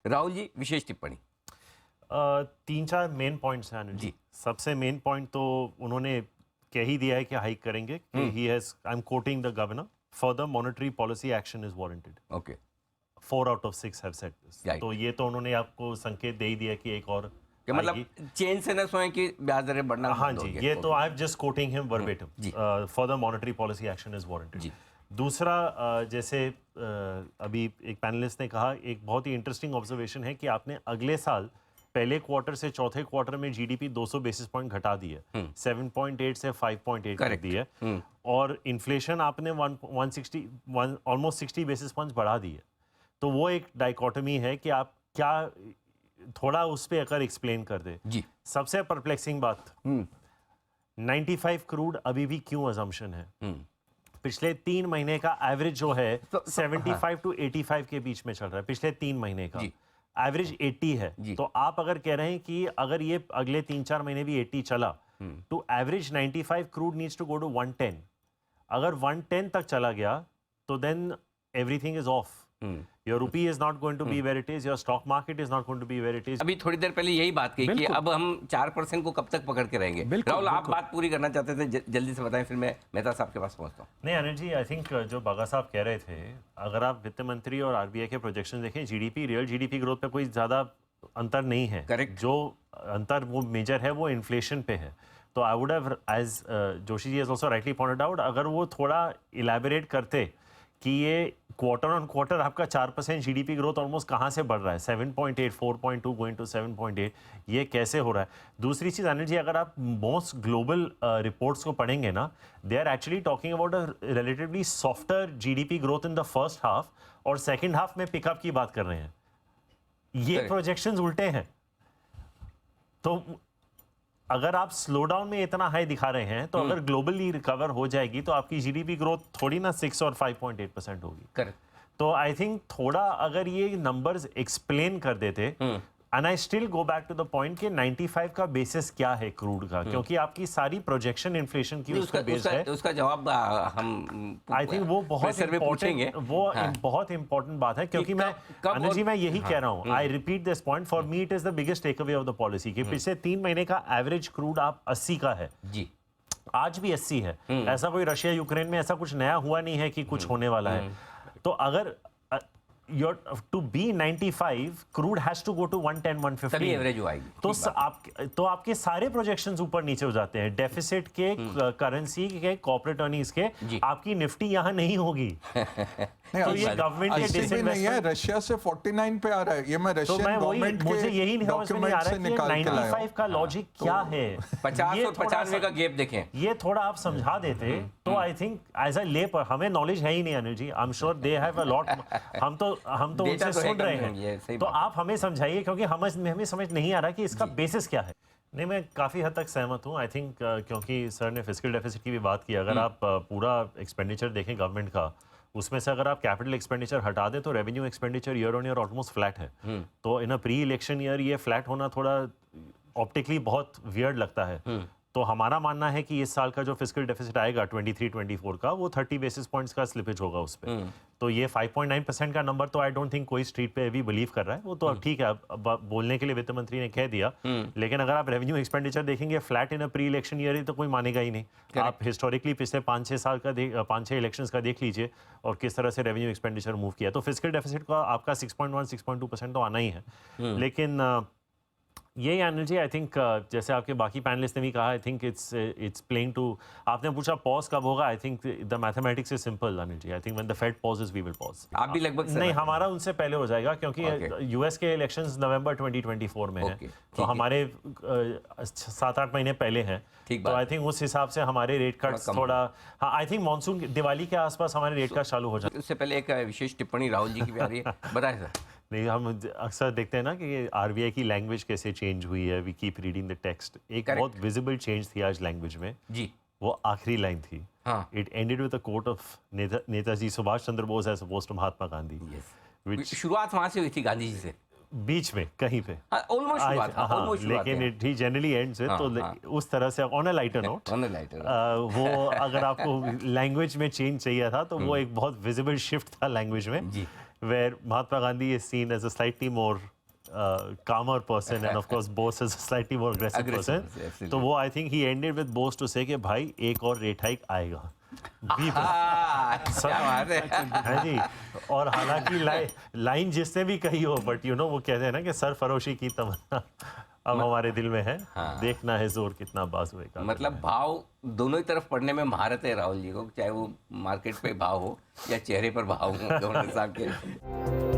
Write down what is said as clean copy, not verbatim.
राहुल जी, विशेष टिप्पणी। तीन चार मेन पॉइंट्स हैं अनिल जी। सबसे मेन पॉइंट तो उन्होंने कह ही दिया है कि हाइक करेंगे कि he has, I am quoting the governor, further monetary policy action is warranted. Okay, 4 out of 6 have said this. Right. तो ये तो उन्होंने आपको संकेत दे ही दिया कि एक और कि मतलब चेन से न सोए कि ब्याज दरें बढ़ना हाँ बंद हो जी, गया। ये तो I am just quoting him verbatim, जी। Further monetary policy action is warranted. जी। दूसरा, जैसे अभी एक पैनलिस्ट ने कहा, एक बहुत ही इंटरेस्टिंग ऑब्जर्वेशन है कि आपने अगले साल पहले क्वार्टर से चौथे क्वार्टर में जीडीपी 200 बेसिस पॉइंट घटा दी है, 7.8 से 5.8 कर दी है, और इन्फ्लेशन आपने 160 ऑलमोस्ट 60 बेसिस पॉइंट्स बढ़ा दी है। तो वो एक डाइकोटमी है कि आप क्या, थोड़ा उस पर अगर एक्सप्लेन कर दे। जी। सबसे परप्लेक्सिंग बात, 95 क्रूड अभी भी क्यों अजम्पशन है? पिछले 3 महीने का एवरेज जो है 75 टू 85 के बीच में चल रहा है, पिछले 3 महीने का एवरेज 80 है। तो आप अगर कह रहे हैं कि अगर ये अगले 3-4 महीने भी 80 चला, तो average 95 crude needs to go to 110। अगर 110 तक चला गया तो then everything is off. Your rupee is not going to be where it is. Your stock market is not going to be where it is. अभी थोड़ी देर पहले यही बात कही कि अब हम 4% को कब तक पकड़ के रहेंगे। राहुल, आप बात पूरी करना चाहते थे, जल्दी से बताएं, फिर मैं मेहता साहब के पास पहुंचता हूं। नहीं अनिल जी, आई थिंक जो बागा साहब कह रहे थे, अगर आप वित्त मंत्री और आरबीआई के प्रोजेक्शन देखें, जीडीपी, रियल जीडीपी ग्रोथ पे कोई ज़्यादा अंतर नहीं है। करेक्ट। जो अंतर वो मेजर है वो इन्फ्लेशन पे है। तो I would have, as Joshi ji has also rightly pointed out, अगर वो थोड़ा इलैबोरेट करते कि ये क्वार्टर ऑन क्वार्टर आपका 4% जीडीपी ग्रोथ ऑलमोस्ट कहाँ से बढ़ रहा है, 7.8, 4.2 गोइंग टू 7.8, ये कैसे हो रहा है। दूसरी चीज़ अनिल जी, अगर आप मोस्ट ग्लोबल रिपोर्ट्स को पढ़ेंगे ना, they are actually talking about a relatively softer GDP growth in the first half, और सेकेंड हाफ में पिकअप की बात कर रहे हैं। ये प्रोजेक्शंस उल्टे हैं। तो अगर आप स्लो डाउन में इतना हाई दिखा रहे हैं, तो अगर ग्लोबली रिकवर हो जाएगी तो आपकी जीडीपी ग्रोथ थोड़ी ना 6 और 5.8% होगी। करेक्ट। तो आई थिंक थोड़ा अगर ये नंबर्स एक्सप्लेन कर देते, and I still go back to the point कि 95 का बेसिस क्या है क्रूड का, क्योंकि आपकी सारी प्रोजेक्शन इन्फ्लेशन की उसका बेस है। उसका जवाब हम आई थिंक वो बहुत इम्पोर्टेंट, वो बहुत इंपॉर्टेंट बात है, क्योंकि मैं अनिल जी, मैं यही कह रहा हूँ, I repeat this point, for me it is the biggest takeaway of the policy कि पिछले 3 महीने का एवरेज क्रूड आप 80 का है जी, आज भी 80 है। ऐसा कोई रशिया यूक्रेन में ऐसा कुछ नया हुआ नहीं है कि कुछ होने वाला है। तो अगर to be 95, crude has to go to 110, 115, तभी एवरेज आएगी। तो आपके सारे प्रोजेक्शंस ऊपर नीचे हो जाते हैं, डेफिसिट के, करेंसी के, कॉर्पोरेट अर्निंग्स के। आपकी निफ्टी यहाँ नहीं होगी। तो ये गवर्नमेंट के डिसइन्वेस्टमेंट है, रशिया से 49 पे आ रहा है। ये मैं रशियन गवर्नमेंट के मुझे यही समझ में नहीं आ रहा है कि 95 का लॉजिक क्या है। 50 और 95 का गैप देखें, ये थोड़ा आप समझा देते तो आई थिंक एज अ ले पर, हमें नॉलेज है ही नहीं Anil ji, I am sure they have a lot. हम तो उनसे सुन रहे हैं, तो आप हमें समझाइए, क्योंकि हमें समझ नहीं आ रहा कि इसका बेसिस क्या है। नहीं, मैं काफ़ी हद तक सहमत हूँ। आई थिंक क्योंकि सर ने फिस्कल डेफिसिट की भी बात की, अगर आप पूरा एक्सपेंडिचर देखें गवर्नमेंट का, उसमें से अगर आप कैपिटल एक्सपेंडिचर हटा दें तो revenue expenditure year on year almost flat है। तो इन अ प्री इलेक्शन ईयर ये फ्लैट होना थोड़ा ऑप्टिकली बहुत वियर्ड लगता है। तो हमारा मानना है कि इस साल का जो फिस्कल डेफिसिट आएगा 23-24 का, वो 30 बेसिस पॉइंट्स का स्लिपेज होगा उस पर। तो ये 5.9% का नंबर तो आई डोंट थिंक कोई स्ट्रीट पे भी बिलीव कर रहा है। वो तो अब ठीक है, अब बोलने के लिए वित्त मंत्री ने कह दिया, लेकिन अगर आप रेवेन्यू एक्सपेंडिचर देखेंगे flat in a pre election year, तो कोई मानेगा ही नहीं। आप हिस्टोरिकली पिछले 5-6 साल का 5-6 इलेक्शंस का देख लीजिए और किस तरह से रेवेन्यू एक्सपेंडिचर मूव किया। तो फिस्कल डेफिसिट का आपका 6.1-6.2% तो आना ही है। लेकिन ये अनिल जी, आई थिंक जैसे आपके बाकी पैनलिस्ट ने भी कहा, I think it's playing to, आपने पूछा पॉज कब होगा, I think the mathematics is simple Anil ji. I think when the Fed pauses we will pause. आप भी लगभग नहीं, हमारा उनसे पहले हो जाएगा, क्योंकि यूएस के इलेक्शंस नवंबर 2024 में है, तो हमारे 7-8 महीने पहले हैं। तो आई थिंक उस हिसाब से हमारे रेट कट्स थोड़ा, हाँ, आई थिंक मानसून दिवाली के आसपास हमारे रेट कट चालू हो जाए। उससे पहले एक विशेष टिप्पणी राहुल जी की भी आ रही है, बताएं सर। नहीं, हम अक्सर देखते हैं ना कि आरबीआई की लैंग्वेज कैसे चेंज हुई है, we keep reading the text. एक बहुत विजिबल चेंज थी आज लैंग्वेज में जी, वो आखिरी लाइन थी। It ended with the quote of Netaji Subhash Chandra Bose as opposed to Mahatma Gandhi. शुरुआत वहां से हुई थी गांधी जी से, बीच में कहीं पे ऑलमोस्ट शुरुआत, लेकिन it he generally ends with, तो उस तरह से ऑन अ लाइटर नोट, वो अगर आपको लैंग्वेज में चेंज चाहिए था तो वो एक बहुत विजिबल शिफ्ट था लैंग्वेज में जी। where Mahatma Gandhi is seen as a slightly more calmer person, and of course Bose is a slightly more aggressive person. Absolutely. तो वो I think he ended with Bose to say कि भाई एक और rate hike आएगा. क्या बात है. है जी. और हालांकि लाइन जिसने भी कही हो, बट यू नो वो कहते हैं ना कि सरफरोशी की तमन्ना अब हमारे दिल में है. देखना है जोर कितना बाजुए का. मतलब भाव दोनों ही तरफ पढ़ने में महारत है राहुल जी को, चाहे वो मार्केट पे भाव हो या चेहरे पर भाव हो, दोनों साहब के.